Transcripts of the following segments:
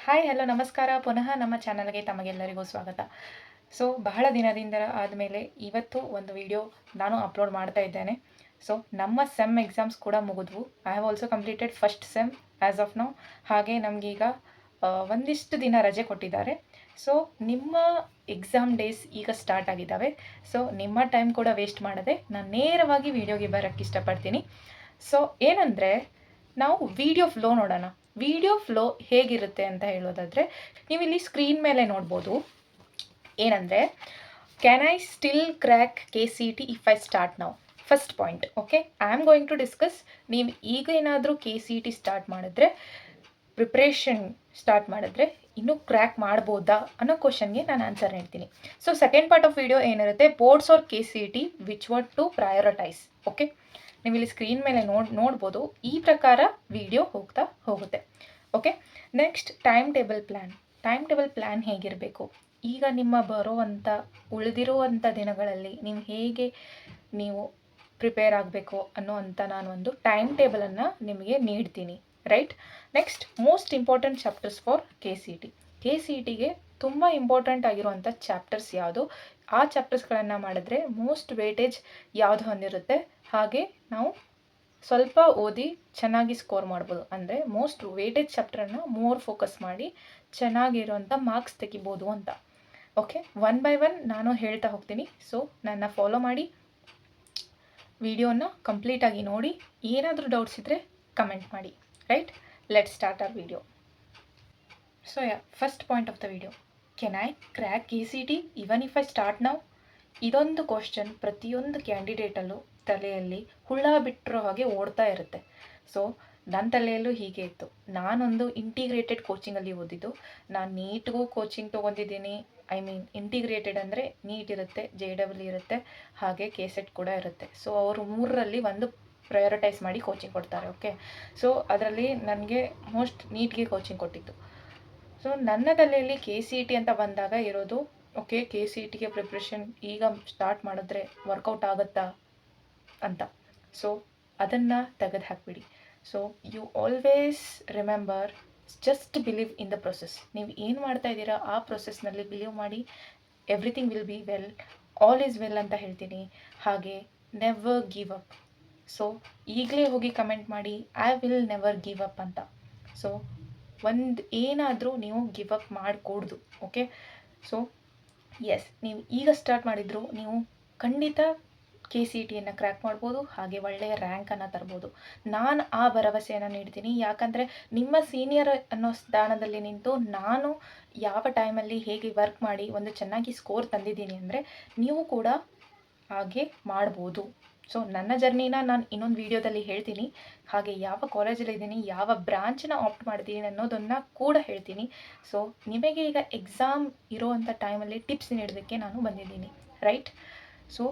Hi hello ನಮಸ್ಕಾರ ಪುನಃ ನಮ್ಮ ಚಾನಲ್ಗೆ ತಮಗೆಲ್ಲರಿಗೂ ಸ್ವಾಗತ. ಸೊ ಬಹಳ ದಿನದಿಂದ ಆದಮೇಲೆ ಇವತ್ತು ಒಂದು ವಿಡಿಯೋ ನಾನು ಅಪ್ಲೋಡ್ ಮಾಡ್ತಾ ಇದ್ದೇನೆ. ಸೊ ನಮ್ಮ ಸೆಮ್ ಎಕ್ಸಾಮ್ಸ್ ಕೂಡ ಮುಗಿದ್ವು. I have also completed first sem as of now. ಹಾಗೆ ನಮಗೀಗ ಒಂದಿಷ್ಟು ದಿನ ರಜೆ ಕೊಟ್ಟಿದ್ದಾರೆ. ಸೊ ನಿಮ್ಮ ಎಕ್ಸಾಮ್ ಡೇಸ್ ಈಗ ಸ್ಟಾರ್ಟ್ ಆಗಿದ್ದಾವೆ. ಸೊ ನಿಮ್ಮ ಟೈಮ್ ಕೂಡ ವೇಸ್ಟ್ ಮಾಡದೆ ನಾನು ನೇರವಾಗಿ ವಿಡಿಯೋಗೆ ಬರೋಕ್ಕೆ ಇಷ್ಟಪಡ್ತೀನಿ. ಸೊ ಏನಂದರೆ ನಾವು ವಿಡಿಯೋ ಫ್ಲೋ ನೋಡೋಣ. ವಿಡಿಯೋ ಫ್ಲೋ ಹೇಗಿರುತ್ತೆ ಅಂತ ಹೇಳೋದಾದರೆ ನೀವು ಇಲ್ಲಿ ಸ್ಕ್ರೀನ್ ಮೇಲೆ ನೋಡ್ಬೋದು. ಏನಂದರೆ can I still crack KCET if I start now? First point. Okay, I am going to discuss. ನೀವು ಈಗ ಏನಾದರೂ KCET ಸ್ಟಾರ್ಟ್ ಮಾಡಿದ್ರೆ, ಪ್ರಿಪ್ರೇಷನ್ ಸ್ಟಾರ್ಟ್ ಮಾಡಿದ್ರೆ ಇನ್ನೂ ಕ್ರ್ಯಾಕ್ ಮಾಡ್ಬೋದಾ ಅನ್ನೋ ಕ್ವಶನ್ಗೆ ನಾನು ಆನ್ಸರ್ ಹೇಳ್ತೀನಿ. So second part of video ಏನಿರುತ್ತೆ, boards R KCET which one to prioritize. Okay, ನೀವು ಇಲ್ಲಿ ಸ್ಕ್ರೀನ್ ಮೇಲೆ ನೋಡ್ಬೋದು. ಈ ಪ್ರಕಾರ ವಿಡಿಯೋ ಹೋಗುತ್ತೆ. Okay, next time table plan ಹೇಗಿರಬೇಕು? ಈಗ ನಿಮ್ಮ ಉಳಿದಿರುವಂಥ ದಿನಗಳಲ್ಲಿ ನೀವು ಹೇಗೆ ಪ್ರಿಪೇರ್ ಆಗಬೇಕು ಅನ್ನೋವಂಥ ನಾನು ಒಂದು ಟೈಮ್ ಟೇಬಲನ್ನು ನಿಮಗೆ ನೀಡ್ತೀನಿ. Right. Next most important chapters for KCETಗೆ ತುಂಬ ಇಂಪಾರ್ಟೆಂಟ್ ಆಗಿರುವಂಥ ಚಾಪ್ಟರ್ಸ್ ಯಾವುದು, ಆ ಚಾಪ್ಟರ್ಸ್ಗಳನ್ನು ಮಾಡಿದ್ರೆ ಮೋಸ್ಟ್ ವೇಟೇಜ್ ಯಾವುದು ಹೊಂದಿರುತ್ತೆ, ಹಾಗೆ ನಾವು ಸ್ವಲ್ಪ ಓದಿ ಚೆನ್ನಾಗಿ ಸ್ಕೋರ್ ಮಾಡ್ಬೋದು. ಅಂದರೆ ಮೋಸ್ಟ್ ವೇಟೇಜ್ ಚಾಪ್ಟರನ್ನು ಮೋರ್ ಫೋಕಸ್ ಮಾಡಿ ಚೆನ್ನಾಗಿರುವಂಥ ಮಾರ್ಕ್ಸ್ ತೆಗಿಬೋದು ಅಂತ. ಓಕೆ, ಒನ್ ಬೈ ಒನ್ ನಾನು ಹೇಳ್ತಾ ಹೋಗ್ತೀನಿ. ಸೊ ನನ್ನ ಫಾಲೋ ಮಾಡಿ, ವಿಡಿಯೋನ ಕಂಪ್ಲೀಟಾಗಿ ನೋಡಿ. ಏನಾದರೂ ಡೌಟ್ಸ್ ಇದ್ದರೆ ಕಮೆಂಟ್ ಮಾಡಿ. Right, let's start hour video. So first point of the video, can I crack KCET even if I start now? ಇದೊಂದು ಕ್ವಶನ್ ಪ್ರತಿಯೊಂದು ಕ್ಯಾಂಡಿಡೇಟಲ್ಲೂ ತಲೆಯಲ್ಲಿ ಹುಳ ಬಿಟ್ಟಿರೋ ಹಾಗೆ ಓಡ್ತಾ ಇರುತ್ತೆ. ಸೊ ನನ್ನ ತಲೆಯಲ್ಲೂ ಹೀಗೆ ಇತ್ತು. ನಾನೊಂದು ಇಂಟಿಗ್ರೇಟೆಡ್ ಕೋಚಿಂಗಲ್ಲಿ ಓದಿದ್ದು. ನಾನು ನೀಟ್ಗೂ ಕೋಚಿಂಗ್ ತೊಗೊಂಡಿದ್ದೀನಿ. ಇಂಟಿಗ್ರೇಟೆಡ್ ಅಂದರೆ ನೀಟ್ ಇರುತ್ತೆ, JEE ಇರುತ್ತೆ, ಹಾಗೆ KCET ಕೂಡ ಇರುತ್ತೆ. ಸೊ ಅವರು ಮೂರರಲ್ಲಿ ಒಂದು ಪ್ರಯಾರಿಟೈಸ್ ಮಾಡಿ ಕೋಚಿಂಗ್ ಕೊಡ್ತಾರೆ. ಓಕೆ, ಸೊ ಅದರಲ್ಲಿ ನನಗೆ ಮೋಸ್ಟ್ ನೀಟ್ಗೆ ಕೋಚಿಂಗ್ ಕೊಟ್ಟಿತ್ತು. ಸೊ ನನ್ನ ತಲೆಯಲ್ಲಿ KCET ಅಂತ ಬಂದಾಗ ಇರೋದು, ಓಕೆ KCETಗೆ ಪ್ರಿಪ್ರೇಷನ್ ಈಗ ಸ್ಟಾರ್ಟ್ ಮಾಡಿದ್ರೆ ವರ್ಕೌಟ್ ಆಗುತ್ತಾ ಅಂತ. ಸೊ ಅದನ್ನು ತೆಗೆದು ಹಾಕ್ಬಿಡಿ. So you always remember, just believe in the process. ನೀವು ಏನು ಮಾಡ್ತಾ ಇದ್ದೀರಾ ಆ ಪ್ರೊಸೆಸ್ನಲ್ಲಿ ಬಿಲೀವ್ ಮಾಡಿ. Everything will be well, all is well ಅಂತ ಹೇಳ್ತೀನಿ. ಹಾಗೆ ನೆವರ್ ಗಿವ್ ಅಪ್. ಸೊ ಈಗಲೇ ಹೋಗಿ ಕಮೆಂಟ್ ಮಾಡಿ, I will never give up ಅಂತ. ಸೊ ಏನಾದರೂ ನೀವು ಗಿವ್ ಅಪ್ ಮಾಡಕೂಡ್ದು. ಓಕೆ, ಸೊ ಎಸ್, ನೀವು ಈಗ ಸ್ಟಾರ್ಟ್ ಮಾಡಿದ್ರು ನೀವು ಖಂಡಿತ KCETಯನ್ನು ಕ್ರ್ಯಾಕ್ ಮಾಡ್ಬೋದು, ಹಾಗೆ ಒಳ್ಳೆಯ ರ್ಯಾಂಕನ್ನು ತರ್ಬೋದು. ನಾನು ಆ ಭರವಸೆಯನ್ನು ನೀಡ್ತೀನಿ. ಯಾಕಂದರೆ ನಿಮ್ಮ ಸೀನಿಯರ್ ಅನ್ನೋ ಸ್ಥಾನದಲ್ಲಿ ನಿಂತು ನಾನು ಯಾವ ಟೈಮಲ್ಲಿ ಹೇಗೆ ವರ್ಕ್ ಮಾಡಿ ಒಂದು ಚೆನ್ನಾಗಿ ಸ್ಕೋರ್ ತಂದಿದ್ದೀನಿ ಅಂದರೆ ನೀವು ಕೂಡ ಹಾಗೆ ಮಾಡ್ಬೋದು. ಸೊ ನನ್ನ ಜರ್ನಿನ ನಾನು ಇನ್ನೊಂದು ವೀಡಿಯೋದಲ್ಲಿ ಹೇಳ್ತೀನಿ. ಹಾಗೆ ಯಾವ ಕಾಲೇಜಲ್ಲಿದ್ದೀನಿ, ಯಾವ ಬ್ರಾಂಚನ್ನ ಆಪ್ಟ್ ಮಾಡ್ತೀನಿ ಅನ್ನೋದನ್ನು ಕೂಡ ಹೇಳ್ತೀನಿ. ಸೊ ನಿಮಗೆ ಈಗ ಎಕ್ಸಾಮ್ ಇರೋವಂಥ ಟೈಮಲ್ಲಿ ಟಿಪ್ಸ್ ನೀಡೋದಕ್ಕೆ ನಾನು ಬಂದಿದ್ದೀನಿ. Right. So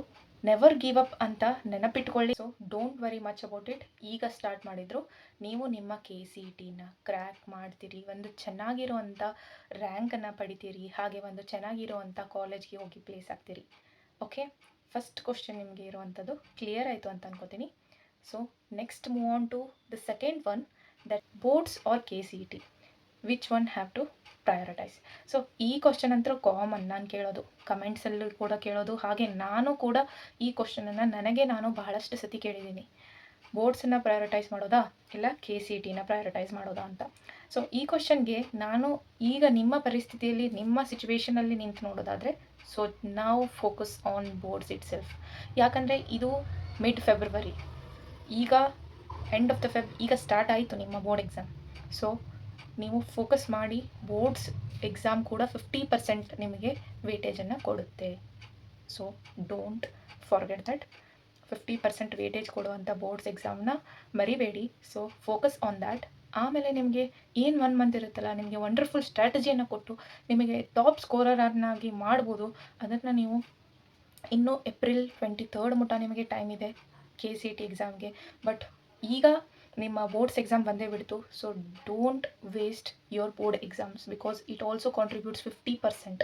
never give up ಅಂತ ನೆನಪಿಟ್ಕೊಳ್ಳಿ. So don't worry much about it. ಈಗ ಸ್ಟಾರ್ಟ್ ಮಾಡಿದ್ರು ನೀವು ನಿಮ್ಮ KCETನ ಕ್ರ್ಯಾಕ್ ಮಾಡ್ತೀರಿ, ಒಂದು ಚೆನ್ನಾಗಿರೋವಂಥ ರ್ಯಾಂಕನ್ನು ಪಡಿತೀರಿ, ಹಾಗೆ ಒಂದು ಚೆನ್ನಾಗಿರೋವಂಥ ಕಾಲೇಜ್ಗೆ ಹೋಗಿ ಪ್ಲೇಸ್ ಆಗ್ತೀರಿ. ಓಕೆ, ಫಸ್ಟ್ ಕ್ವಶನ್ ನಿಮಗೆ ಇರುವಂಥದ್ದು ಕ್ಲಿಯರ್ ಆಯಿತು ಅಂತ ಅನ್ಕೋತೀನಿ. So next move on to the second one, that boards R KCET which one have to prioritise. So ಈ ಕ್ವಶನ್ ಅಂತೂ ಕಾಮನ್, ನಾನು ಕೇಳೋದು ಕಮೆಂಟ್ಸಲ್ಲೂ ಕೂಡ ಕೇಳೋದು, ಹಾಗೆ ನಾನು ಕೂಡ ಈ ಕ್ವಶನನ್ನು ನಾನು ಬಹಳಷ್ಟು ಸತಿ ಕೇಳಿದ್ದೀನಿ. ಬೋರ್ಡ್ಸನ್ನು ಪ್ರಯಾರಿಟೈಸ್ ಮಾಡೋದಾ ಇಲ್ಲ KCETನ ಪ್ರಯಾರಿಟೈಸ್ ಮಾಡೋದಾ ಅಂತ. ಸೊ ಈ ಕ್ವಶನ್ಗೆ ನಾನು ಈಗ ನಿಮ್ಮ ಪರಿಸ್ಥಿತಿಯಲ್ಲಿ ನಿಮ್ಮ ಸಿಚುವೇಷನಲ್ಲಿ ನಿಂತು ನೋಡೋದಾದರೆ, ಸೊ ನಾವು focus on boards it self. ಯಾಕಂದರೆ ಇದು ಮಿಡ್ ಫೆಬ್ರವರಿ, ಈಗ ಎಂಡ್ ಆಫ್ ದ ಈಗ ಸ್ಟಾರ್ಟ್ ಆಯಿತು ನಿಮ್ಮ ಬೋರ್ಡ್ ಎಕ್ಸಾಮ್. ಸೊ ನೀವು ಫೋಕಸ್ ಮಾಡಿ. ಬೋರ್ಡ್ಸ್ ಎಕ್ಸಾಮ್ ಕೂಡ 50% ನಿಮಗೆ ವೇಟೇಜನ್ನು ಕೊಡುತ್ತೆ. So don't forget that. 50% weightage ಕೊಡುವಂಥ ಬೋರ್ಡ್ಸ್ ಎಕ್ಸಾಮ್ನ ಮರಿಬೇಡಿ. So focus on that. ಆಮೇಲೆ ನಿಮಗೆ ಏನು 1 ಮಂತ್ ಇರುತ್ತಲ್ಲ, ನಿಮಗೆ ವಂಡರ್ಫುಲ್ ಸ್ಟ್ರಾಟಜಿಯನ್ನು ಕೊಟ್ಟು ನಿಮಗೆ ಟಾಪ್ ಸ್ಕೋರರನ್ನಾಗಿ ಮಾಡ್ಬೋದು. ಅದನ್ನು ನೀವು ಇನ್ನೂ ಏಪ್ರಿಲ್ 23 ಮಟ್ಟ ನಿಮಗೆ ಟೈಮ್ ಇದೆ KCET ಎಕ್ಸಾಮ್ಗೆ. ಬಟ್ ಈಗ ನಿಮ್ಮ ಬೋರ್ಡ್ಸ್ ಎಕ್ಸಾಮ್ ಬಂದೇ ಬಿಡ್ತು. So don't waste your board exams because it also contributes 50%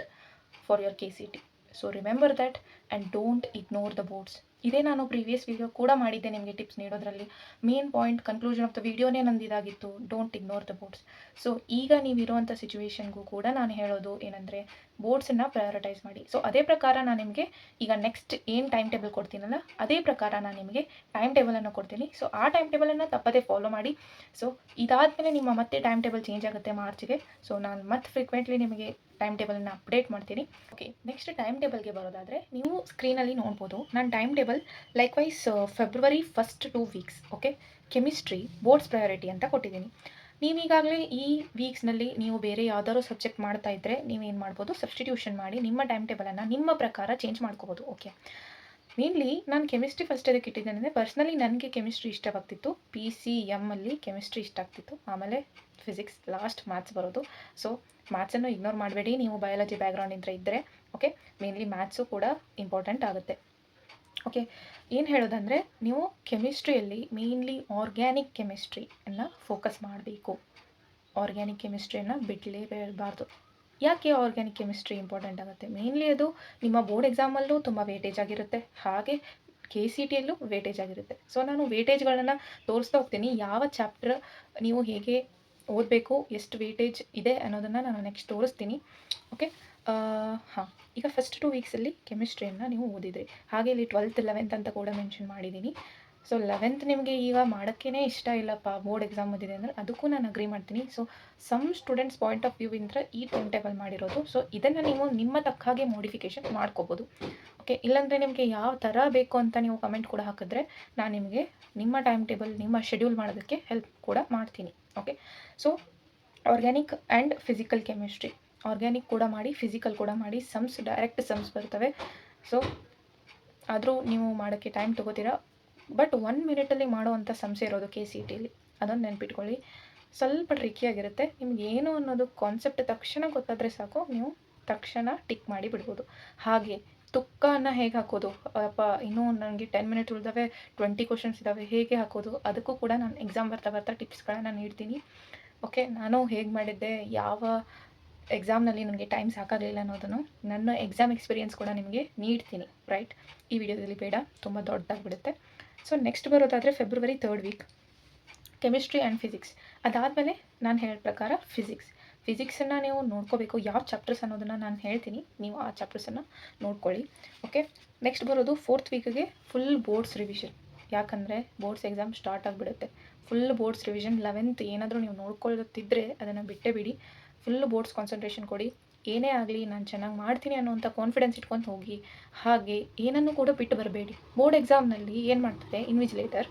for your KCET. So remember that and don't ignore the boards. ಇದೇ ನಾನು ಪ್ರೀವಿಯಸ್ ವೀಡಿಯೋ ಕೂಡ ಮಾಡಿದ್ದೆ ನಿಮಗೆ ಟಿಪ್ಸ್ ನೀಡೋದ್ರಲ್ಲಿ. Main point conclusion of the ವೀಡಿಯೋನೇ ನಂದು ಇದಾಗಿತ್ತು, don't ignore the boards. So ಈಗ ನೀವಿರುವಂಥ ಸಿಚುವೇಶನ್ಗೂ ಕೂಡ ನಾನು ಹೇಳೋದು ಏನಂದರೆ, ಬೋರ್ಡ್ಸನ್ನು ಪ್ರಯಾರಿಟೈಸ್ ಮಾಡಿ. ಸೊ ಅದೇ ಪ್ರಕಾರ ನಾನು ನಿಮಗೆ ಈಗ ನೆಕ್ಸ್ಟ್ ಏನು ಟೈಮ್ ಟೇಬಲ್ ಕೊಡ್ತೀನಲ್ಲ, ಅದೇ ಪ್ರಕಾರ ನಾನು ನಿಮಗೆ ಟೈಮ್ ಟೇಬಲನ್ನು ಕೊಡ್ತೀನಿ. ಸೊ ಆ ಟೈಮ್ ಟೇಬಲನ್ನು ತಪ್ಪದೇ ಫಾಲೋ ಮಾಡಿ. ಸೊ ಇದಾದಮೇಲೆ ನಿಮ್ಮ ಮತ್ತೆ ಟೈಮ್ ಟೇಬಲ್ ಚೇಂಜ್ ಆಗುತ್ತೆ ಮಾರ್ಚ್ಗೆ. ಸೊ ನಾನು ಮತ್ತೆ ಫ್ರೀಕ್ವೆಂಟ್ಲಿ ನಿಮಗೆ ಟೈಮ್ ಟೇಬಲನ್ನು ಅಪ್ಡೇಟ್ ಮಾಡ್ತೀನಿ. ಓಕೆ, ನೆಕ್ಸ್ಟ್ ಟೈಮ್ ಟೇಬಲ್ಗೆ ಬರೋದಾದರೆ ನೀವು ಸ್ಕ್ರೀನಲ್ಲಿ ನೋಡ್ಬೋದು. ನಾನು time table likewise February first 2 weeks okay, chemistry boards priority ಅಂತ ಕೊಟ್ಟಿದ್ದೀನಿ. ನೀವೀಗಾಗಲೇ ಈ ವೀಕ್ಸ್ನಲ್ಲಿ ನೀವು ಬೇರೆ ಯಾವ್ದಾದ್ರು ಸಬ್ಜೆಕ್ಟ್ ಮಾಡ್ತಾ ಇದ್ದರೆ ನೀವೇನು ಮಾಡ್ಬೋದು, ಸಬ್ಸ್ಟಿಟ್ಯೂಷನ್ ಮಾಡಿ ನಿಮ್ಮ ಟೈಮ್ ಟೇಬಲನ್ನು ನಿಮ್ಮ ಪ್ರಕಾರ ಚೇಂಜ್ ಮಾಡ್ಕೋಬೋದು. ಓಕೆ, ಮೇನ್ಲಿ ನಾನು ಕೆಮಿಸ್ಟ್ರಿ ಫಸ್ಟ್ ಅದಕ್ಕೆ ಇಟ್ಟಿದ್ದೇನೆ ಅಂದರೆ, ಪರ್ಸ್ನಲಿ ನನಗೆ ಕೆಮಿಸ್ಟ್ರಿ ಇಷ್ಟವಾಗ್ತಿತ್ತು. PCM ಅಲ್ಲಿ ಕೆಮಿಸ್ಟ್ರಿ ಇಷ್ಟ ಆಗ್ತಿತ್ತು, ಆಮೇಲೆ ಫಿಸಿಕ್ಸ್, ಲಾಸ್ಟ್ ಮ್ಯಾಥ್ಸ್ ಬರೋದು. ಸೊ ಮ್ಯಾಥ್ಸನ್ನು ಇಗ್ನೋರ್ ಮಾಡಬೇಡಿ ನೀವು ಬಯಾಲಜಿ ಬ್ಯಾಕ್ಗ್ರೌಂಡಿಂದ ಇದ್ದರೆ. ಓಕೆ, ಮೇನ್ಲಿ ಮ್ಯಾಥ್ಸು ಕೂಡ ಇಂಪಾರ್ಟೆಂಟ್ ಆಗುತ್ತೆ. ಓಕೆ, ಏನು ಹೇಳೋದಂದರೆ, ನೀವು ಕೆಮಿಸ್ಟ್ರಿಯಲ್ಲಿ ಮೇನ್ಲಿ ಆರ್ಗ್ಯಾನಿಕ್ ಕೆಮಿಸ್ಟ್ರಿಯನ್ನು ಫೋಕಸ್ ಮಾಡಬೇಕು. ಆರ್ಗ್ಯಾನಿಕ್ ಕೆಮಿಸ್ಟ್ರಿಯನ್ನು ಬಿಡಲೇಬಾರ್ದು. ಯಾಕೆ ಆರ್ಗ್ಯಾನಿಕ್ ಕೆಮಿಸ್ಟ್ರಿ ಇಂಪಾರ್ಟೆಂಟ್ ಆಗುತ್ತೆ? ಮೇನ್ಲಿ ಅದು ನಿಮ್ಮ ಬೋರ್ಡ್ ಎಕ್ಸಾಮಲ್ಲೂ ತುಂಬ ವೇಟೇಜ್ ಆಗಿರುತ್ತೆ, ಹಾಗೆ KCTಯಲ್ಲೂ ವೇಟೇಜ್ ಆಗಿರುತ್ತೆ. ಸೊ ನಾನು ವೇಟೇಜ್ಗಳನ್ನು ತೋರಿಸ್ತಾ ಹೋಗ್ತೀನಿ, ಯಾವ ಚಾಪ್ಟರ್ ನೀವು ಹೇಗೆ ಓದಬೇಕು, ಎಷ್ಟು ವೇಟೇಜ್ ಇದೆ ಅನ್ನೋದನ್ನು ನಾನು ನೆಕ್ಸ್ಟ್ ತೋರಿಸ್ತೀನಿ. ಓಕೆ, ಹಾಂ, ಈಗ ಫಸ್ಟ್ 2 ವೀಕ್ಸಲ್ಲಿ ಕೆಮಿಸ್ಟ್ರಿಯನ್ನು ನೀವು ಓದಿದ್ರಿ. ಹಾಗೆ ಇಲ್ಲಿ 12th 11th ಅಂತ ಕೂಡ ಮೆನ್ಷನ್ ಮಾಡಿದ್ದೀನಿ. ಸೊ 11th ನಿಮಗೆ ಈಗ ಮಾಡೋಕ್ಕೇ ಇಷ್ಟ ಇಲ್ಲಪ್ಪ, ಬೋರ್ಡ್ ಎಕ್ಸಾಮ್ ಓದಿದೆ ಅಂದರೆ ಅದಕ್ಕೂ ನಾನು ಅಗ್ರಿ ಮಾಡ್ತೀನಿ. So some students point of view ಇಂದ ಈ ಟೈಮ್ ಟೇಬಲ್ ಮಾಡಿರೋದು. ಸೊ ಇದನ್ನು ನೀವು ನಿಮ್ಮ ತಕ್ಕ ಹಾಗೆ ಮಾಡಿಫಿಕೇಷನ್ ಮಾಡ್ಕೋಬೋದು. ಓಕೆ, ಇಲ್ಲಾಂದರೆ ನಿಮಗೆ ಯಾವ ಥರ ಬೇಕು ಅಂತ ನೀವು ಕಮೆಂಟ್ ಕೂಡ ಹಾಕಿದ್ರೆ ನಾನು ನಿಮಗೆ ನಿಮ್ಮ ಟೈಮ್ ಟೇಬಲ್, ನಿಮ್ಮ ಶೆಡ್ಯೂಲ್ ಮಾಡೋದಕ್ಕೆ ಹೆಲ್ಪ್ ಕೂಡ ಮಾಡ್ತೀನಿ. Okay, so organic and physical chemistry, organic ಕೂಡ ಮಾಡಿ, ಫಿಸಿಕಲ್ ಕೂಡ ಮಾಡಿ. ಸಮ್ಸ್ ಡೈರೆಕ್ಟ್ ಸಮ್ಸ್ ಬರ್ತವೆ. ಸೊ ಆದರೂ ನೀವು ಮಾಡೋಕ್ಕೆ ಟೈಮ್ ತೊಗೋತೀರಾ, ಬಟ್ 1 ಮಿನಿಟಲ್ಲಿ ಮಾಡೋವಂಥ ಸಮ್ಸ್ ಇರೋದು KCTಯಲ್ಲಿ, ಅದನ್ನು ನೆನ್ಪಿಟ್ಕೊಳ್ಳಿ. ಸ್ವಲ್ಪ ಟ್ರಿಕಿಯಾಗಿರುತ್ತೆ. ನಿಮ್ಗೆ ಏನು ಅನ್ನೋದು ಕಾನ್ಸೆಪ್ಟ್ ತಕ್ಷಣ ಗೊತ್ತಾದರೆ ಸಾಕು, ನೀವು ತಕ್ಷಣ ಟಿಕ್ ಮಾಡಿ ಬಿಡ್ಬೋದು. ಹಾಗೆ ತುಕ್ಕನ ಹೇಗೆ ಹಾಕೋದು, ಅಪ್ಪ ಇನ್ನೂ ನನಗೆ 10 ಮಿನಿಟ್ ಉಳಿದಾವೆ, 20 ಕ್ವಶನ್ಸ್ ಇದ್ದಾವೆ, ಹೇಗೆ ಹಾಕೋದು, ಅದಕ್ಕೂ ಕೂಡ ನಾನು ಎಕ್ಸಾಮ್ ಬರ್ತಾ ಟಿಪ್ಸ್ಗಳನ್ನು ನೀಡ್ತೀನಿ. ಓಕೆ, ನಾನು ಹೇಗೆ ಮಾಡಿದ್ದೆ, ಯಾವ ಎಕ್ಸಾಮ್ನಲ್ಲಿ ನನಗೆ ಟೈಮ್ ಸಾಕಾಗಲಿಲ್ಲ ಅನ್ನೋದನ್ನು ನನ್ನ ಎಕ್ಸಾಮ್ ಎಕ್ಸ್ಪೀರಿಯೆನ್ಸ್ ಕೂಡ ನಿಮಗೆ ನೀಡ್ತೀನಿ. ರೈಟ್, ಈ ವಿಡಿಯೋದಲ್ಲಿ ಬೇಡ, ತುಂಬ ದೊಡ್ಡದಾಗಿಬಿಡುತ್ತೆ. ಸೊ ನೆಕ್ಸ್ಟ್ ಬರೋದಾದರೆ February 3rd week chemistry and physics. ಅದಾದಮೇಲೆ ನಾನು ಹೇಳೋ ಪ್ರಕಾರ ಫಿಸಿಕ್ಸನ್ನು ನೀವು ನೋಡ್ಕೋಬೇಕು. ಯಾವ ಚಾಪ್ಟರ್ಸ್ ಅನ್ನೋದನ್ನು ನಾನು ಹೇಳ್ತೀನಿ, ನೀವು ಆ ಚಾಪ್ಟರ್ಸನ್ನು ನೋಡ್ಕೊಳ್ಳಿ. ಓಕೆ, ನೆಕ್ಸ್ಟ್ ಬರೋದು 4th ವೀಕಿಗೆ ಫುಲ್ ಬೋರ್ಡ್ಸ್ ರಿವಿಷನ್. ಯಾಕಂದರೆ ಬೋರ್ಡ್ಸ್ ಎಕ್ಸಾಮ್ ಸ್ಟಾರ್ಟ್ ಆಗಿಬಿಡುತ್ತೆ. ಫುಲ್ ಬೋರ್ಡ್ಸ್ ರಿವಿಷನ್ 11th ಏನಾದರೂ ನೀವು ನೋಡ್ಕೊಳ್ತಿದ್ರೆ ಅದನ್ನು ಬಿಟ್ಟೇ ಬಿಡಿ. ಫುಲ್ ಬೋರ್ಡ್ಸ್ ಕಾನ್ಸಂಟ್ರೇಷನ್ ಕೊಡಿ. ಏನೇ ಆಗಲಿ ನಾನು ಚೆನ್ನಾಗಿ ಮಾಡ್ತೀನಿ ಅನ್ನೋಂಥ ಕಾನ್ಫಿಡೆನ್ಸ್ ಇಟ್ಕೊಂಡು ಹೋಗಿ. ಹಾಗೆ ಏನನ್ನು ಕೂಡ ಬಿಟ್ಟು ಬರಬೇಡಿ. ಬೋರ್ಡ್ ಎಕ್ಸಾಮ್ನಲ್ಲಿ ಏನು ಮಾಡ್ತಾರೆ, ಇನ್ವಿಜಿಲೇಟರ್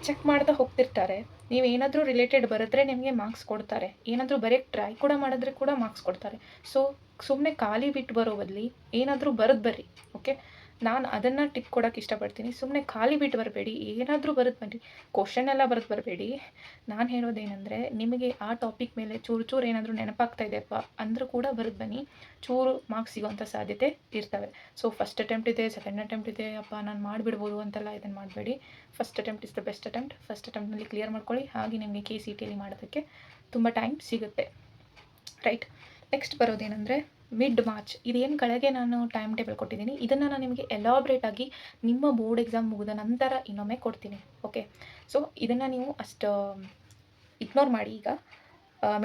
ಚೆಕ್ ಮಾಡ್ತಾ ಹೋಗ್ತಿರ್ತಾರೆ. ನೀವು ಏನಾದರೂ ರಿಲೇಟೆಡ್ ಬರೆದ್ರೆ ನಿಮಗೆ ಮಾರ್ಕ್ಸ್ ಕೊಡ್ತಾರೆ, ಏನಾದರೂ ಬರೆಯೋಕ್ಕೆ ಟ್ರೈ ಕೂಡ ಮಾಡಿದ್ರೆ ಕೂಡ ಮಾರ್ಕ್ಸ್ ಕೊಡ್ತಾರೆ. ಸೊ ಸುಮ್ಮನೆ ಖಾಲಿ ಬಿಟ್ಟು ಬರೋ ಬದಲಿ ಏನಾದರೂ ಬರೆದು ಬರ್ರಿ. ಓಕೆ, ನಾನು ಅದನ್ನು ಟಿಪ್ ಕೊಡೋಕ್ಕೆ ಇಷ್ಟಪಡ್ತೀನಿ. ಸುಮ್ಮನೆ ಖಾಲಿ ಬಿಟ್ಟು ಬರಬೇಡಿ, ಏನಾದರೂ ಬರೆದು ಬನ್ನಿ. ಕ್ವಶನ್ ಎಲ್ಲ ಬರೆದು ಬರಬೇಡಿ. ನಾನು ಹೇಳೋದೇನೆಂದರೆ, ನಿಮಗೆ ಆ ಟಾಪಿಕ್ ಮೇಲೆ ಚೂರು ಏನಾದರೂ ನೆನಪಾಗ್ತಾ ಇದೆಯಪ್ಪ ಅಂದರೂ ಕೂಡ ಬರೆದು ಬನ್ನಿ. ಚೂರು ಮಾರ್ಕ್ಸ್ ಸಿಗೋವಂಥ ಸಾಧ್ಯತೆ ಇರ್ತವೆ. ಸೊ ಫಸ್ಟ್ ಅಟೆಂಪ್ಟ್ ಇದೆ, ಸೆಕೆಂಡ್ ಅಟೆಂಪ್ಟ್ ಇದೆ, ಅಪ್ಪ ನಾನು ಮಾಡಿಬಿಡ್ಬೋದು ಅಂತೆಲ್ಲ ಇದನ್ನು ಮಾಡಬೇಡಿ. First attempt is the best attempt. First ಅಟೆಂಪ್ಟ್ನಲ್ಲಿ ಕ್ಲಿಯರ್ ಮಾಡ್ಕೊಳ್ಳಿ. ಹಾಗೆ ನಿಮಗೆ KCTಯಲ್ಲಿ ಮಾಡೋದಕ್ಕೆ ತುಂಬ ಟೈಮ್ ಸಿಗುತ್ತೆ. ರೈಟ್, ನೆಕ್ಸ್ಟ್ ಬರೋದೇನೆಂದರೆ ಮಿಡ್ ಮಾರ್ಚ್. ಇದೇನು ಕೆಳಗೆ ನಾನು ಟೈಮ್ ಟೇಬಲ್ ಕೊಟ್ಟಿದ್ದೀನಿ, ಇದನ್ನು ನಾನು ನಿಮಗೆ ಎಲಾಬ್ರೇಟಾಗಿ ನಿಮ್ಮ ಬೋರ್ಡ್ ಎಕ್ಸಾಮ್ ಮುಗಿದ ನಂತರ ಇನ್ನೊಮ್ಮೆ ಕೊಡ್ತೀನಿ. ಓಕೆ, ಸೊ ಇದನ್ನು ನೀವು ಅಷ್ಟು ಇಗ್ನೋರ್ ಮಾಡಿ. ಈಗ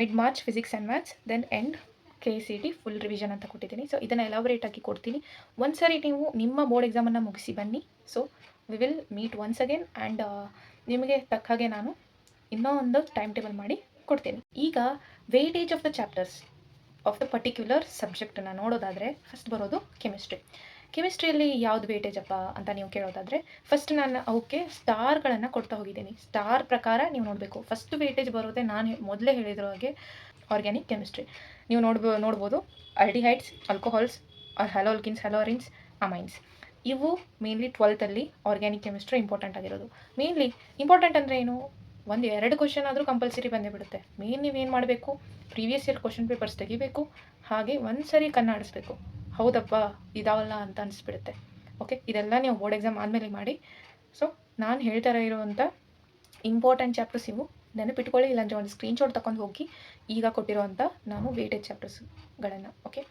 mid March physics and maths, then end KCT full revision ಅಂತ ಕೊಟ್ಟಿದ್ದೀನಿ. ಸೊ ಇದನ್ನು ಎಲಾಬ್ರೇಟಾಗಿ ಕೊಡ್ತೀನಿ. ಒಂದು ಸರಿ ನೀವು ನಿಮ್ಮ ಬೋರ್ಡ್ ಎಕ್ಸಾಮನ್ನು ಮುಗಿಸಿ ಬನ್ನಿ. So we will meet once again and ನಿಮಗೆ ತಕ್ಕ ಹಾಗೆ ನಾನು ಇನ್ನೂ ಒಂದು ಟೈಮ್ ಟೇಬಲ್ ಮಾಡಿ ಕೊಡ್ತೀನಿ. ಈಗ weightage of the chapters of the particular ಸಬ್ಜೆಕ್ಟನ್ನು ನೋಡೋದಾದರೆ ಫಸ್ಟ್ ಬರೋದು ಕೆಮಿಸ್ಟ್ರಿಯಲ್ಲಿ ಯಾವುದು ವೇಟೇಜಪ್ಪ ಅಂತ ನೀವು ಕೇಳೋದಾದರೆ, ಫಸ್ಟ್ ನಾನು ಅವಕ್ಕೆ ಸ್ಟಾರ್ಗಳನ್ನು ಕೊಡ್ತಾ ಹೋಗಿದ್ದೀನಿ. ಸ್ಟಾರ್ ಪ್ರಕಾರ ನೀವು ನೋಡಬೇಕು. ಫಸ್ಟ್ ವೇಟೇಜ್ ಬರೋದೇ ನಾನು ಮೊದಲೇ ಹೇಳಿರೋ ಹಾಗೆ ಆರ್ಗ್ಯಾನಿಕ್ ಕೆಮಿಸ್ಟ್ರಿ. ನೀವು ನೋಡ್ಬೋದು ಆಲ್ಡಿಹೈಡ್ಸ್, ಆಲ್ಕೋಹಾಲ್ಸ್, ಹ್ಯಾಲೋಲ್ಕಿನ್ಸ್, ಹ್ಯಾಲೋರಿನ್ಸ್, ಅಮೈನ್ಸ್. ಇವು mainly 12th organic chemistry important ಆಗಿರೋದು. ಮೇನ್ಲಿ ಇಂಪಾರ್ಟೆಂಟ್ ಅಂದರೆ ಏನು, 1-2 ಕ್ವಶನ್ ಆದರೂ ಕಂಪಲ್ಸರಿ ಬಂದೇ ಬಿಡುತ್ತೆ. ಮೇನ್ ನೀವೇನು ಮಾಡಬೇಕು, ಪ್ರೀವಿಯಸ್ ಇಯರ್ ಕ್ವಶನ್ ಪೇಪರ್ಸ್ ತೆಗಿಬೇಕು, ಹಾಗೆ ಒಂದು ಸರಿ ಕಣ್ಣಾಡಿಸ್ಬೇಕು. ಹೌದಪ್ಪ ಇದಾವಲ್ಲ ಅಂತ ಅನಿಸ್ಬಿಡುತ್ತೆ. ಓಕೆ, ಇದೆಲ್ಲ ನೀವು ಬೋರ್ಡ್ ಎಕ್ಸಾಮ್ ಆದಮೇಲೆ ಮಾಡಿ. ಸೊ ನಾನು ಹೇಳ್ತಾ ಇರುವಂಥ ಇಂಪಾರ್ಟೆಂಟ್ ಚಾಪ್ಟರ್ಸ್ ಇವು, ನೆನಪಿಟ್ಕೊಳ್ಳಿ. ಇಲ್ಲಾಂದರೆ ಒಂದು ಸ್ಕ್ರೀನ್ಶಾಟ್ ತಗೊಂಡು ಹೋಗಿ ಈಗ ಕೊಟ್ಟಿರೋವಂಥ ನಾನು ವೇಟೇಜ್ ಚಾಪ್ಟರ್ಸ್ಗಳನ್ನು. Okay,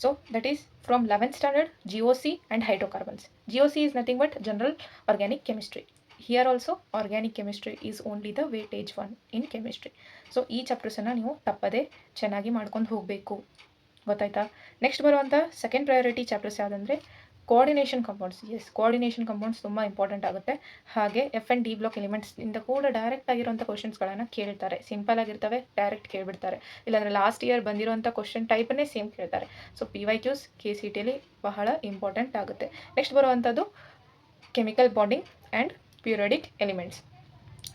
So that is from 11th standard GOC and hydrocarbons. GOC is nothing but general organic chemistry. Here also organic chemistry is only the weightage one in chemistry. So ಈ ಚಾಪ್ಟರ್ಸನ್ನು ನೀವು ತಪ್ಪದೆ ಚೆನ್ನಾಗಿ ಮಾಡ್ಕೊಂಡು ಹೋಗಬೇಕು. ಗೊತ್ತಾಯ್ತಾ? ನೆಕ್ಸ್ಟ್ ಬರುವಂಥ second priority chapters ಯಾವುದಂದರೆ coordination compounds. Yes, coordination compounds ತುಂಬ ಇಂಪಾರ್ಟೆಂಟ್ ಆಗುತ್ತೆ. ಹಾಗೆ F and D block elements ಇಂದ ಕೂಡ ಡೈರೆಕ್ಟ್ ಆಗಿರುವಂಥ ಕ್ವಶನ್ಸ್ಗಳನ್ನು ಕೇಳ್ತಾರೆ. ಸಿಂಪಲ್ ಆಗಿರ್ತವೆ, ಡೈರೆಕ್ಟ್ ಕೇಳಿಬಿಡ್ತಾರೆ. ಇಲ್ಲಾಂದರೆ ಲಾಸ್ಟ್ ಇಯರ್ ಬಂದಿರುವಂಥ ಕ್ವಶನ್ ಟೈಪನ್ನೇ ಸೇಮ್ ಕೇಳ್ತಾರೆ. ಸೊ PYQs KCTಯಲ್ಲಿ ಬಹಳ ಇಂಪಾರ್ಟೆಂಟ್ ಆಗುತ್ತೆ. ನೆಕ್ಸ್ಟ್ ಬರುವಂಥದ್ದು chemical bonding and periodic elements.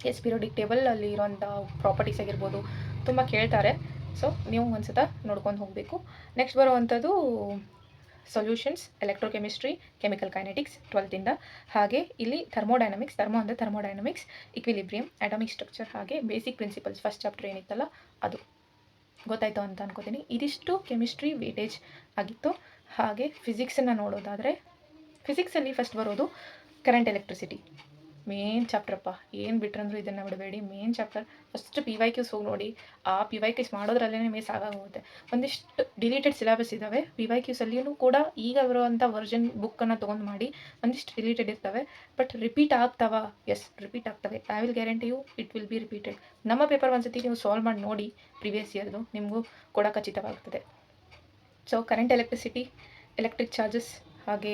Yes, periodic table ಅಲ್ಲಿ ಇರುವಂಥ ಪ್ರಾಪರ್ಟೀಸ್ ಆಗಿರ್ಬೋದು ತುಂಬ ಕೇಳ್ತಾರೆ. ಸೊ ನೀವು ಒಂದ್ಸತ ನೋಡ್ಕೊಂಡು ಹೋಗಬೇಕು. ನೆಕ್ಸ್ಟ್ ಬರುವಂಥದ್ದು solutions, electrochemistry, chemical kinetics 12th. ಹಾಗೆ ಇಲ್ಲಿ ಥರ್ಮೋಡೈನಮಿಕ್ಸ್, ಅಂದರೆ ಥರ್ಮೋಡೈನಮಿಕ್ಸ್, ಇಕ್ವಿಲಿಬ್ರಿಯಂ, ಅಟಾಮಿಕ್ ಸ್ಟ್ರಕ್ಚರ್, ಹಾಗೆ ಬೇಸಿಕ್ ಪ್ರಿನ್ಸಿಪಲ್ಸ್ ಫಸ್ಟ್ ಚಾಪ್ಟರ್ ಏನಿತ್ತಲ್ಲ ಅದು ಗೊತ್ತಾಯಿತು ಅಂತ ಅನ್ಕೋತೀನಿ. ಇದಿಷ್ಟು ಕೆಮಿಸ್ಟ್ರಿ ವೇಟೇಜ್ ಆಗಿತ್ತು. ಹಾಗೆ ಫಿಸಿಕ್ಸನ್ನು ನೋಡೋದಾದರೆ ಫಿಸಿಕ್ಸಲ್ಲಿ ಫಸ್ಟ್ ಬರೋದು ಕರೆಂಟ್ ಎಲೆಕ್ಟ್ರಿಸಿಟಿ. ಮೇನ್ ಚಾಪ್ಟ್ರಪ್ಪ, ಏನು ಬಿಟ್ರಂದ್ರೂ ಇದನ್ನು ಬಿಡಬೇಡಿ, ಮೇನ್ ಚಾಪ್ಟರ್. ಫಸ್ಟ್ PYQs ಹೋಗಿ ನೋಡಿ. ಆ PYQs ಮಾಡೋದ್ರಲ್ಲೇ ಮೇಸ್ ಆಗೋಗುತ್ತೆ. ಒಂದಿಷ್ಟು ಡಿಲೀಟೆಡ್ ಸಿಲೆಬಸ್ ಇದ್ದಾವೆ PYQs ಅಲ್ಲಿಯೂ ಕೂಡ. ಈಗ ಬರುವಂಥ ವರ್ಜನ್ ಬುಕ್ಕನ್ನು ತೊಗೊಂಡು ಮಾಡಿ ಒಂದಿಷ್ಟು ಡಿಲೀಟೆಡ್ ಇರ್ತವೆ, ಬಟ್ ರಿಪೀಟ್ ಆಗ್ತಾವ? ಎಸ್, ರಿಪೀಟ್ ಆಗ್ತವೆ. I will guarantee you it will be repeated. ನಮ್ಮ ಪೇಪರ್ ಒಂದ್ಸತಿ ನೀವು ಸಾಲ್ವ್ ಮಾಡಿ ನೋಡಿ, ಪ್ರಿವಿಯಸ್ ಇಯರ್ದು ನಿಮಗೂ ಕೂಡ ಖಚಿತವಾಗ್ತದೆ. So current electricity, electric charges, ಹಾಗೆ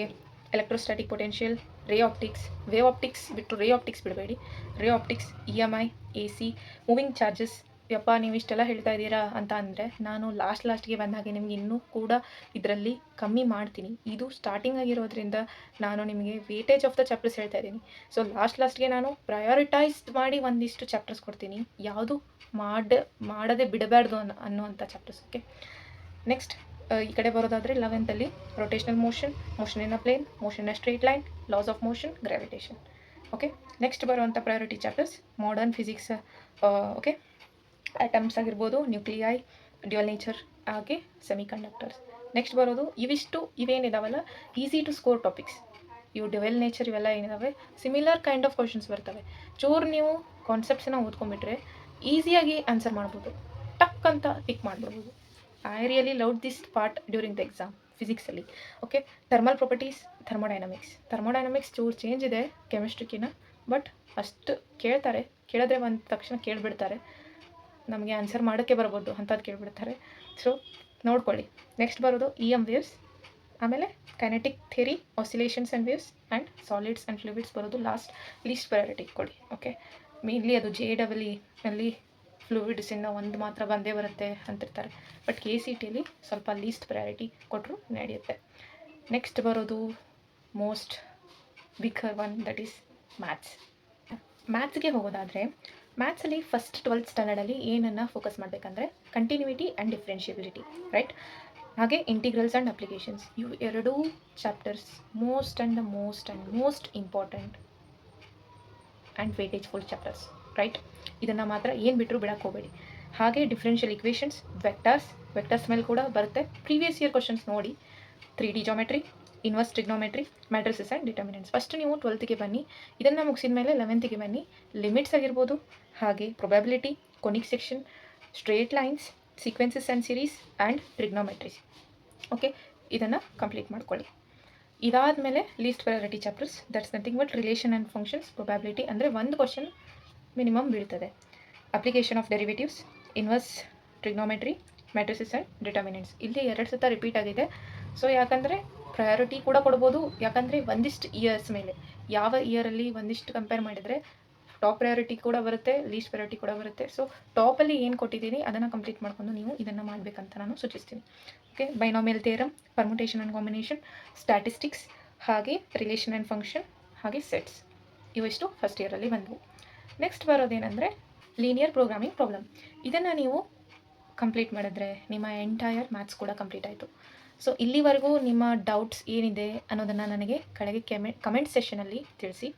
electrostatic potential, ray optics, wave optics ಬಿಟ್ಟು ರೇ ಆಪ್ಟಿಕ್ಸ್ ಬಿಡಬೇಡಿ. Ray optics, EMI, AC, moving charges. ಯಪ್ಪ, ನೀವು ಇಷ್ಟೆಲ್ಲ ಹೇಳ್ತಾ ಇದ್ದೀರಾ ಅಂತ ಅಂದರೆ ನಾನು ಲಾಸ್ಟ್ಗೆ ಬಂದಾಗೆ ನಿಮಗೆ ಇನ್ನೂ ಕೂಡ ಇದರಲ್ಲಿ ಕಮ್ಮಿ ಮಾಡ್ತೀನಿ. ಇದು ಸ್ಟಾರ್ಟಿಂಗ್ ಆಗಿರೋದ್ರಿಂದ ನಾನು ನಿಮಗೆ ವೇಟೇಜ್ ಆಫ್ ದ ಚಾಪ್ಟರ್ಸ್ ಹೇಳ್ತಾ ಇದ್ದೀನಿ. ಸೊ ಲಾಸ್ಟ್ಗೆ ನಾನು ಪ್ರಯಾರಿಟೈಸ್ಡ್ ಮಾಡಿ ಒಂದಿಷ್ಟು ಚಾಪ್ಟರ್ಸ್ ಕೊಡ್ತೀನಿ, ಯಾವುದು ಮಾಡದೆ ಬಿಡಬಾರ್ದು ಅನ್ನೋವಂಥ ಚಾಪ್ಟರ್ಸ್. ಓಕೆ, ನೆಕ್ಸ್ಟ್ ಈ ಕಡೆ ಬರೋದಾದರೆ 11th rotational motion, motion in a plane, motion in a straight line, laws of motion, gravitation. Okay, next ಬರುವಂಥ priority chapters modern physics. Okay, atoms ಆಗಿರ್ಬೋದು, ನ್ಯೂಕ್ಲಿಯೈ, ಡ್ಯುಯಲ್ ನೇಚರ್, ಹಾಗೆ ಸೆಮಿ ಕಂಡಕ್ಟರ್ಸ್. ನೆಕ್ಸ್ಟ್ ಬರೋದು ಇವೇನಿದಾವಲ್ಲ easy to score topics. ಇವು dual nature ಇವೆಲ್ಲ ಏನಿದಾವೆ similar kind of questions ಬರ್ತವೆ. ಚೂರು ನೀವು ಕಾನ್ಸೆಪ್ಟ್ಸನ್ನ ಓದ್ಕೊಂಡ್ಬಿಟ್ರೆ ಈಸಿಯಾಗಿ ಆನ್ಸರ್ ಮಾಡ್ಬೋದು, ಟಕ್ ಅಂತ ಪಿಕ್ ಮಾಡಿಬಿಡ್ಬೋದು. I really love this part during the exam ಫಿಸಿಕ್ಸಲ್ಲಿ. ಓಕೆ, ಥರ್ಮಲ್ ಪ್ರಾಪರ್ಟೀಸ್, ಥರ್ಮೋಡೈನಮಿಕ್ಸ್ ಚೂರು ಚೇಂಜ್ ಇದೆ ಕೆಮಿಸ್ಟ್ರಿಕಿನ, ಬಟ್ ಅಷ್ಟು ಕೇಳ್ತಾರೆ. ಕೇಳಿದ್ರೆ ಒಂದು ತಕ್ಷಣ ಕೇಳಿಬಿಡ್ತಾರೆ, ನಮಗೆ ಆನ್ಸರ್ ಮಾಡೋಕ್ಕೆ ಬರ್ಬೋದು ಅಂಥದ್ದು ಕೇಳಿಬಿಡ್ತಾರೆ. ಸೊ ನೋಡ್ಕೊಳ್ಳಿ. ನೆಕ್ಸ್ಟ್ ಬರೋದು EM ವೇವ್ಸ್, ಆಮೇಲೆ kinetic theory, oscillations and waves, and solids and fluids ಬರೋದು ಲೀಸ್ಟ್ ಪ್ರಯಾರಿಟಿ ಕೊಡಿ. ಓಕೆ, ಮೇನ್ಲಿ ಅದು JEE ಅಲ್ಲಿ ಫ್ಲೂಯಿಡ್ಸಿಂದ ಒಂದು ಮಾತ್ರ ಬಂದೇ ಬರುತ್ತೆ ಅಂತಿರ್ತಾರೆ, ಬಟ್ KCTಯಲ್ಲಿ ಸ್ವಲ್ಪ ಲೀಸ್ಟ್ ಪ್ರಯಾರಿಟಿ ಕೊಟ್ಟರು ನಡೆಯುತ್ತೆ. ನೆಕ್ಸ್ಟ್ ಬರೋದು most bigger one, that is maths. ಮ್ಯಾಥ್ಸ್ಗೆ ಹೋಗೋದಾದರೆ ಮ್ಯಾಥ್ಸಲ್ಲಿ ಫಸ್ಟ್ 12th ಸ್ಟ್ಯಾಂಡರ್ಡಲ್ಲಿ ಏನನ್ನು ಫೋಕಸ್ ಮಾಡಬೇಕಂದ್ರೆ ಕಂಟಿನ್ಯೂಟಿ ಆ್ಯಂಡ್ ಡಿಫ್ರೆನ್ಷಿಯಬಿಲಿಟಿ, ರೈಟ್? ಹಾಗೆ ಇಂಟಿಗ್ರಲ್ಸ್ ಆ್ಯಂಡ್ ಅಪ್ಲಿಕೇಶನ್ಸ್. ಇವು ಎರಡೂ ಚಾಪ್ಟರ್ಸ್ ಮೋಸ್ಟ್ ಇಂಪಾರ್ಟೆಂಟ್ ಆ್ಯಂಡ್ ವೇಟೇಜ್ಫುಲ್ ಚಾಪ್ಟರ್ಸ್, ರೈಟ್? ಇದನ್ನು ಮಾತ್ರ ಏನು ಬಿಟ್ಟರು ಬಿಡಕ್ಕೆ ಹೋಗಬೇಡಿ. ಹಾಗೆ ಡಿಫ್ರೆನ್ಷಿಯಲ್ ಇಕ್ವೇಷನ್ಸ್, ವೆಕ್ಟರ್ಸ್ ಮೇಲೆ ಕೂಡ ಬರುತ್ತೆ. ಪ್ರೀವಿಯಸ್ ಇಯರ್ ಕ್ವಶನ್ಸ್ ನೋಡಿ. 3D geometry, inverse trigonometry, matrices and determinants. First ನೀವು 12th ಬನ್ನಿ, ಇದನ್ನು ಮುಗಿಸಿದ ಮೇಲೆ 11th ಬನ್ನಿ. ಲಿಮಿಟ್ಸ್ ಆಗಿರ್ಬೋದು, ಹಾಗೆ probability, conic section, straight lines, sequences and series, and trigonometries. Okay, ಇದನ್ನು ಕಂಪ್ಲೀಟ್ ಮಾಡ್ಕೊಳ್ಳಿ. ಇದಾದಮೇಲೆ least priority chapters, that's nothing but relation and functions, probability ಅಂದರೆ ಒಂದು ಕ್ವಶನ್ ಮಿನಿಮಮ್ ಬೀಳ್ತದೆ. Application of derivatives, inverse trigonometry, matrices and determinants. ಇಲ್ಲಿ 2 ಸತ repeat ಆಗಿದೆ. So ಯಾಕಂದರೆ ಪ್ರಯಾರಿಟಿ ಕೂಡ ಕೊಡ್ಬೋದು, ಯಾಕಂದರೆ ಒಂದಿಷ್ಟು ಇಯರ್ಸ್ ಮೇಲೆ, ಯಾವ ಇಯರಲ್ಲಿ ಒಂದಿಷ್ಟು ಕಂಪೇರ್ ಮಾಡಿದರೆ ಟಾಪ್ ಪ್ರಯಾರಿಟಿ ಕೂಡ ಬರುತ್ತೆ, ಲೀಸ್ಟ್ ಪ್ರಯಾರಿಟಿ ಕೂಡ ಬರುತ್ತೆ. ಸೊ ಟಾಪಲ್ಲಿ ಏನು ಕೊಟ್ಟಿದ್ದೀನಿ ಅದನ್ನು ಕಂಪ್ಲೀಟ್ ಮಾಡ್ಕೊಂಡು ನೀವು ಇದನ್ನು ಮಾಡಬೇಕಂತ ನಾನು ಸೂಚಿಸ್ತೀನಿ. Okay, binomial theorem, permutation and combination, statistics, ಹಾಗೆ ರಿಲೇಷನ್ ಆ್ಯಂಡ್ ಫಂಕ್ಷನ್, ಹಾಗೆ ಸೆಟ್ಸ್. ಇವಿಷ್ಟು ಫಸ್ಟ್ ಇಯರಲ್ಲಿ ಬಂದವು. ನೆಕ್ಸ್ಟ್ ಬರೋದೇನೆಂದರೆ ಲೀನಿಯರ್ ಪ್ರೋಗ್ರಾಮಿಂಗ್ ಪ್ರಾಬ್ಲಮ್. ಇದನ್ನು ನೀವು ಕಂಪ್ಲೀಟ್ ಮಾಡಿದ್ರೆ ನಿಮ್ಮ ಎಂಟೈರ್ ಮ್ಯಾಥ್ಸ್ ಕೂಡ ಕಂಪ್ಲೀಟ್ ಆಯಿತು. ಸೊ ಇಲ್ಲಿವರೆಗೂ ನಿಮ್ಮ ಡೌಟ್ಸ್ ಏನಿದೆ ಅನ್ನೋದನ್ನು ನನಗೆ ಕೆಳಗೆ ಕಮೆಂಟ್ ಸೆಷನಲ್ಲಿ ತಿಳಿಸಿ.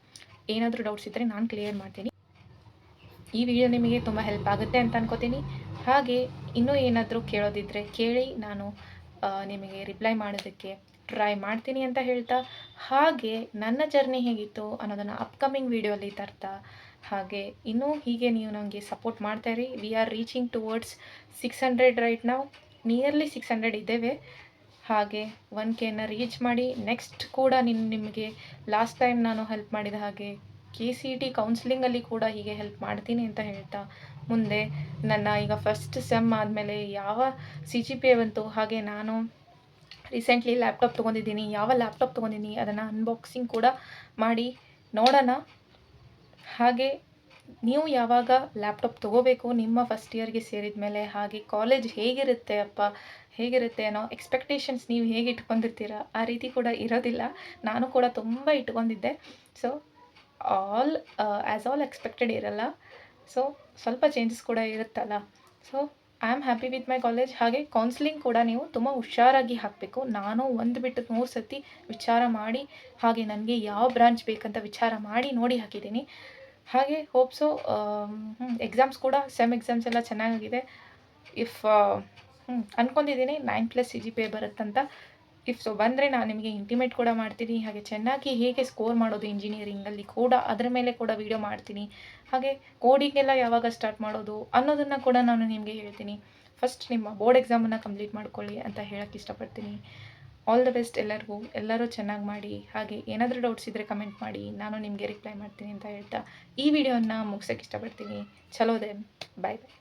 ಏನಾದರೂ ಡೌಟ್ಸ್ ಇದ್ದರೆ ನಾನು ಕ್ಲಿಯರ್ ಮಾಡ್ತೀನಿ. ಈ ವಿಡಿಯೋ ನಿಮಗೆ ತುಂಬ ಹೆಲ್ಪ್ ಆಗುತ್ತೆ ಅಂತ ಅನ್ಕೋತೀನಿ. ಹಾಗೆ ಇನ್ನೂ ಏನಾದರೂ ಕೇಳೋದಿದ್ದರೆ ಕೇಳಿ, ನಾನು ನಿಮಗೆ ರಿಪ್ಲೈ ಮಾಡೋದಕ್ಕೆ ಟ್ರೈ ಮಾಡ್ತೀನಿ ಅಂತ ಹೇಳ್ತಾ, ಹಾಗೆ ನನ್ನ ಜರ್ನಿ ಹೇಗಿತ್ತು ಅನ್ನೋದನ್ನು ಅಪ್ಕಮಿಂಗ್ ವಿಡಿಯೋಲಿ ತರ್ತಾ, ಹಾಗೆ ಇನ್ನೂ ಹೀಗೆ ನೀವು ನನಗೆ ಸಪೋರ್ಟ್ ಮಾಡ್ತಾಯಿರಿ. We are reaching towards 600 right ನಾವು, ನಿಯರ್ಲಿ 600 ಇದ್ದೇವೆ. ಹಾಗೆ 1Kನ ರೀಚ್ ಮಾಡಿ. ನೆಕ್ಸ್ಟ್ ಕೂಡ ನಿಮಗೆ ಲಾಸ್ಟ್ ಟೈಮ್ ನಾನು ಹೆಲ್ಪ್ ಮಾಡಿದ ಹಾಗೆ KCET ಕೌನ್ಸಿಲಿಂಗಲ್ಲಿ ಕೂಡ ಹೀಗೆ ಹೆಲ್ಪ್ ಮಾಡ್ತೀನಿ ಅಂತ ಹೇಳ್ತಾ, ಮುಂದೆ ನನ್ನ ಈಗ ಫಸ್ಟ್ ಸೆಮ್ ಆದಮೇಲೆ ಯಾವ CGPA ಬಂತು, ಹಾಗೆ ನಾನು ರೀಸೆಂಟ್ಲಿ ಲ್ಯಾಪ್ಟಾಪ್ ತೊಗೊಂಡಿದ್ದೀನಿ, ಯಾವ ಲ್ಯಾಪ್ಟಾಪ್ ತೊಗೊಂಡಿದ್ದೀನಿ ಅದನ್ನು ಅನ್ಬಾಕ್ಸಿಂಗ್ ಕೂಡ ಮಾಡಿ ನೋಡೋಣ. ಹಾಗೆ ನೀವು ಯಾವಾಗ ಲ್ಯಾಪ್ಟಾಪ್ ತೊಗೋಬೇಕು ನಿಮ್ಮ ಫಸ್ಟ್ ಇಯರ್ಗೆ ಸೇರಿದ ಮೇಲೆ, ಹಾಗೆ ಕಾಲೇಜ್ ಹೇಗಿರುತ್ತೆ ಹೇಗಿರುತ್ತೆ ಅನ್ನೋ ಎಕ್ಸ್ಪೆಕ್ಟೇಷನ್ಸ್ ನೀವು ಹೇಗೆ ಇಟ್ಕೊಂಡಿರ್ತೀರ ಆ ರೀತಿ ಕೂಡ ಇರೋದಿಲ್ಲ. ನಾನು ಕೂಡ ತುಂಬ ಇಟ್ಕೊಂಡಿದ್ದೆ. ಸೊ ಆಲ್ ಎಕ್ಸ್ಪೆಕ್ಟೆಡ್ ಇರಲ್ಲ. ಸೊ ಸ್ವಲ್ಪ ಚೇಂಜಸ್ ಕೂಡ ಇರುತ್ತಲ್ಲ. So I am happy with my college. ಹಾಗೆ ಕೌನ್ಸಿಲಿಂಗ್ ಕೂಡ ನೀವು ತುಂಬ ಹುಷಾರಾಗಿ ಹಾಕಬೇಕು. ನಾನು ಒಂದು ಬಿಟ್ಟು 3 ಸತಿ ವಿಚಾರ ಮಾಡಿ, ಹಾಗೆ ನನಗೆ ಯಾವ ಬ್ರಾಂಚ್ ಬೇಕಂತ ವಿಚಾರ ಮಾಡಿ ನೋಡಿ ಹಾಕಿದ್ದೀನಿ. ಹಾಗೆ ಹೋಪ್ಸು ಎಕ್ಸಾಮ್ಸ್ ಕೂಡ ಸೆಮ್ ಎಕ್ಸಾಮ್ಸ್ ಎಲ್ಲ ಚೆನ್ನಾಗಿದೆ. ಅಂದ್ಕೊಂಡಿದ್ದೀನಿ 9+ CGPA ಬರುತ್ತಂತ. ಬಂದರೆ ನಾನು ನಿಮಗೆ ಇಂಟಿಮೇಟ್ ಕೂಡ ಮಾಡ್ತೀನಿ. ಹಾಗೆ ಚೆನ್ನಾಗಿ ಹೇಗೆ ಸ್ಕೋರ್ ಮಾಡೋದು ಇಂಜಿನಿಯರಿಂಗಲ್ಲಿ ಕೂಡ ಅದರ ಮೇಲೆ ಕೂಡ ವಿಡಿಯೋ ಮಾಡ್ತೀನಿ. ಹಾಗೆ ಕೋಡಿಂಗೆಲ್ಲ ಯಾವಾಗ ಸ್ಟಾರ್ಟ್ ಮಾಡೋದು ಅನ್ನೋದನ್ನು ಕೂಡ ನಾನು ನಿಮಗೆ ಹೇಳ್ತೀನಿ. ಫಸ್ಟ್ ನಿಮ್ಮ ಬೋರ್ಡ್ ಎಕ್ಸಾಮನ್ನು ಕಂಪ್ಲೀಟ್ ಮಾಡ್ಕೊಳ್ಳಿ ಅಂತ ಹೇಳೋಕ್ಕೆ ಇಷ್ಟಪಡ್ತೀನಿ. ಆಲ್ ದ ಬೆಸ್ಟ್ ಎಲ್ಲರಿಗೂ. ಎಲ್ಲರೂ ಚೆನ್ನಾಗಿ ಮಾಡಿ. ಹಾಗೆ ಏನಾದರೂ ಡೌಟ್ಸ್ ಇದ್ದರೆ ಕಮೆಂಟ್ ಮಾಡಿ, ನಾನು ನಿಮಗೆ ರಿಪ್ಲೈ ಮಾಡ್ತೀನಿ ಅಂತ ಹೇಳ್ತಾ ಈ ವಿಡಿಯೋನ ಮುಗಿಸೋಕ್ಕೆ ಇಷ್ಟಪಡ್ತೀನಿ. ಚಲೋ ದೆನ್, ಬಾಯ್ ಬಾಯ್.